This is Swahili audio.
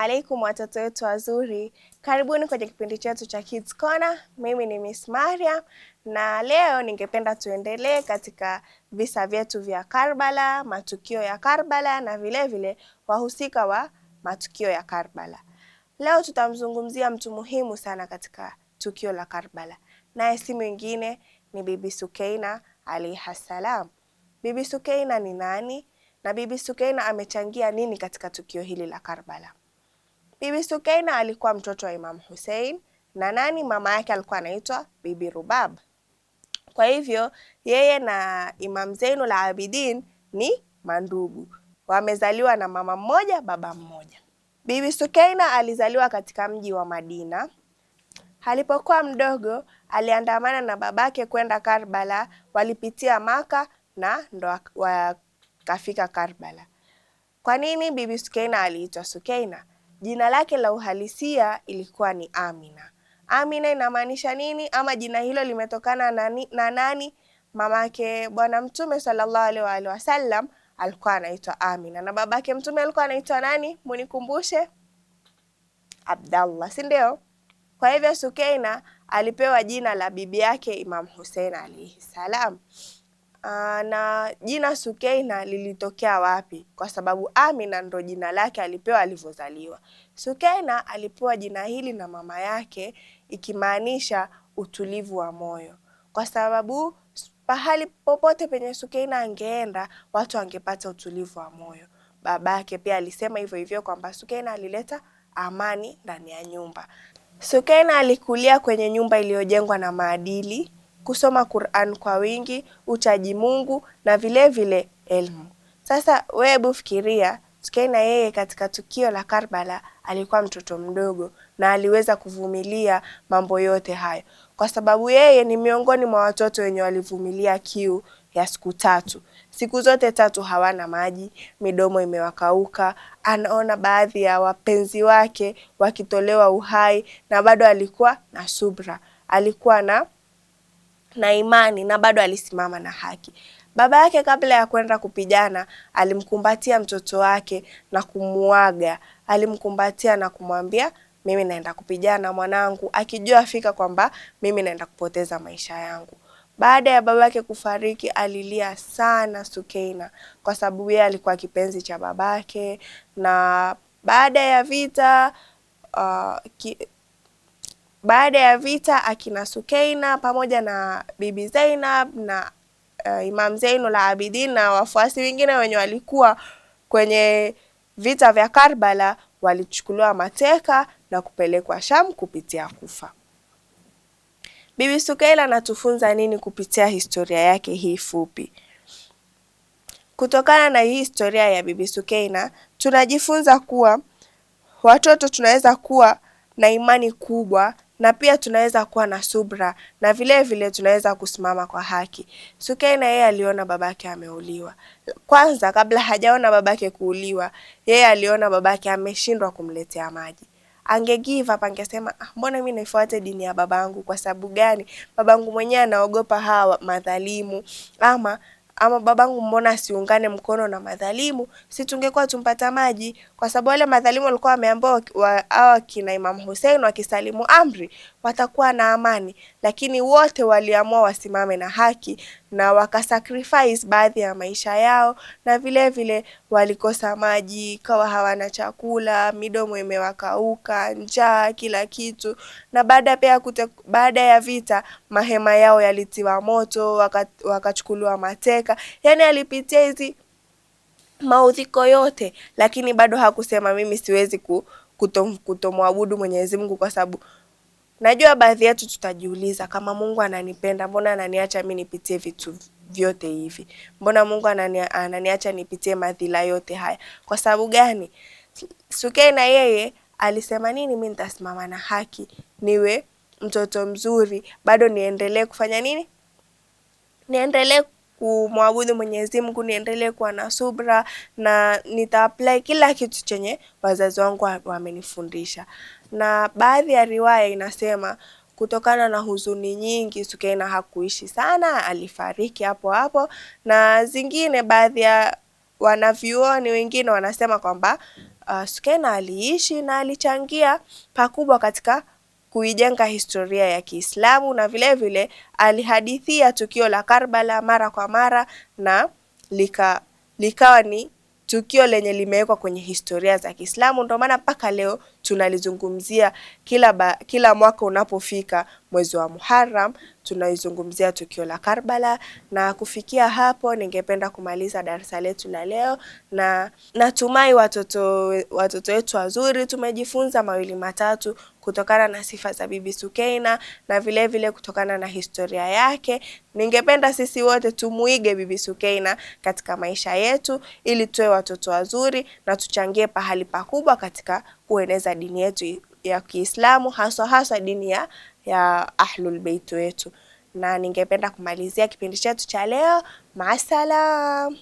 Alaikum watoto wetu wazuri, karibuni kwenye kipindi chetu cha Kids Corner. Mimi ni Miss Mariam na leo ningependa tuendelee katika visa vyetu vya Karbala, matukio ya Karbala na vile wahusika wa matukio ya Karbala. Leo tutamzungumzia mtu muhimu sana katika tukio la Karbala, naye si mwingine ni Bibi Sukeina alayha salam. Bibi Sukeina ni nani na Bibi Sukeina amechangia nini katika tukio hili la Karbala? Bibi Sukeina alikuwa mtoto wa Imam Hussein na mama yake alikuwa anaitwa Bibi Rubab. Kwa hivyo yeye na Imam Zainul Abidin ni mandugu. Wamezaliwa na mama mmoja, baba mmoja. Bibi Sukeina alizaliwa katika mji wa Madina. Alipokuwa mdogo, aliandamana na babake kwenda Karbala, walipitia Maka na ndo wakafika Karbala. Kwa nini Bibi Sukeina aliitwa Sukeina? Jina lake la uhalisia ilikuwa ni Amina. Amina inamaanisha nini, ama jina hilo limetokana na nani? Mamake Bwana Mtume sallallahu alaihi wasallam alikuwa anaitwa Amina na babake Mtume alikuwa anaitwa nani? Munikumbushe. Abdallah, si ndio? Kwa hivyo Sukeina alipewa jina la bibi yake Imam Hussein alayhi salam. Na jina Sukeina lilitokea wapi? Kwa sababu Amina ndo jina lake alipewa alivyozaliwa. Sukeina alipewa jina hili na mama yake, ikimaanisha utulivu wa moyo, kwa sababu pahali popote penye Sukeina angeenda watu wangepata utulivu wa moyo. Babake pia alisema hivyo kwamba Sukeina alileta amani ndani ya nyumba. Sukeina alikulia kwenye nyumba iliyojengwa na maadili, kusoma Qur'an kwa wingi, uchaji Mungu na vile elimu. Sasa wewe fikiria, Sukeina yeye katika tukio la Karbala alikuwa mtoto mdogo na aliweza kuvumilia mambo yote hayo, kwa sababu yeye ni miongoni mwa watoto wenye walivumilia kiu ya siku 3. Siku zote 3 hawana maji, midomo imewakauka, anaona baadhi ya wapenzi wake wakitolewa uhai na bado alikuwa na subra, alikuwa na imani na bado alisimama na haki. Baba yake kabla ya kwenda kupigana alimkumbatia mtoto wake na kumuaga. Alimkumbatia na kumwambia, mimi naenda kupigana mwanangu, akijua fika kwamba mimi naenda kupoteza maisha yangu. Baada ya baba yake kufariki alilia sana Sukeina, kwa sababu yeye alikuwa kipenzi cha babake. Na baada ya vita akina Sukeina pamoja na Bibi Zainab na Imam Zainul Abidin na wafuasi wengine wenye walikuwa kwenye vita vya Karbala walichukuliwa mateka na kupelekwa Sham kupitia Kufa. Bibi Sukeina anatufunza nini kupitia historia yake hii fupi? Kutokana na hii historia ya Bibi Sukeina tunajifunza kuwa watoto tunaweza kuwa na imani kubwa na pia tunaweza kuwa na subra na vile tunaweza kusimama kwa haki. Sukeina yeye aliona babake ameuliwa. Kwanza kabla hajaona babake kuuliwa, yeye aliona babake ameshindwa kumletea maji. Angegive up, angesema mbona mimi nifuate dini ya babangu? Kwa sababu gani? Babangu mwenyewe anaogopa hawa madhalimu, ama babangu mbona siungane mkono na madhalimu, si tungekuwa tumpata maji? Kwa sababu wale madhalimu walikuwa wameambiwa hawa kina Imam Hussein wakisalimu amri watakuwa na amani, lakini wote waliamua wasimame na haki na wakasacrifice baadhi ya maisha yao, na vile walikosa maji, kawa hawana chakula, midomo imewakauka, njaa, kila kitu. Na baada ya vita mahema yao yalitiwa moto, wakachukuliwa mateka. Yani alipitia hizi maudhiko yote, lakini bado hakusema mimi siwezi kutomwabudu Mwenyezi Mungu, kwa sababu najua baadhi yetu tutajiuliza, kama Mungu ananipenda mbona ananiacha mimi nipitie vitu vyote hivi? Mbona Mungu ananiacha nipitie madhila yote haya? Kwa sababu gani? Sukeina yeye alisema nini? Mimi nitasimama na haki, niwe mtoto mzuri, bado niendelee kufanya nini? Niendelee kumwabudu Mwenyezi Mungu, niendelee kuwa na subra na nita-apply kila kitu chenye wazazi wangu wamenifundisha. Na baadhi ya riwaya inasema kutokana na huzuni nyingi Sukeina hakuishi sana, alifariki hapo. Na zingine baadhi ya wanavyuoni wengine wanasema kwamba Sukaina aliishi na alichangia pakubwa katika kuijenga historia ya Kiislamu, na vile vile alihadithia tukio la Karbala mara kwa mara na likawa ni tukio lenye limewekwa kwenye historia za Kiislamu. Ndio maana mpaka leo tunalizungumzia kila mwaka unapofika mwezi wa Muharram, tunaizungumzia tukio la Karbala. Na kufikia hapo ningependa kumaliza darasa letu la leo, na natumai watoto wetu wazuri tumejifunza mawili matatu kutokana na sifa za Bibi Sukaina na vile vile kutokana na historia yake. Ningependa sisi wote tumuige Bibi Sukaina katika maisha yetu ili tuwe watoto wazuri na tuchangie pahali pakubwa katika kueneza dini yetu ya Kiislamu, hasa dini ya Ahlul Bait wetu. Na ningependa kumalizia kipindi chetu cha leo. Maasalam.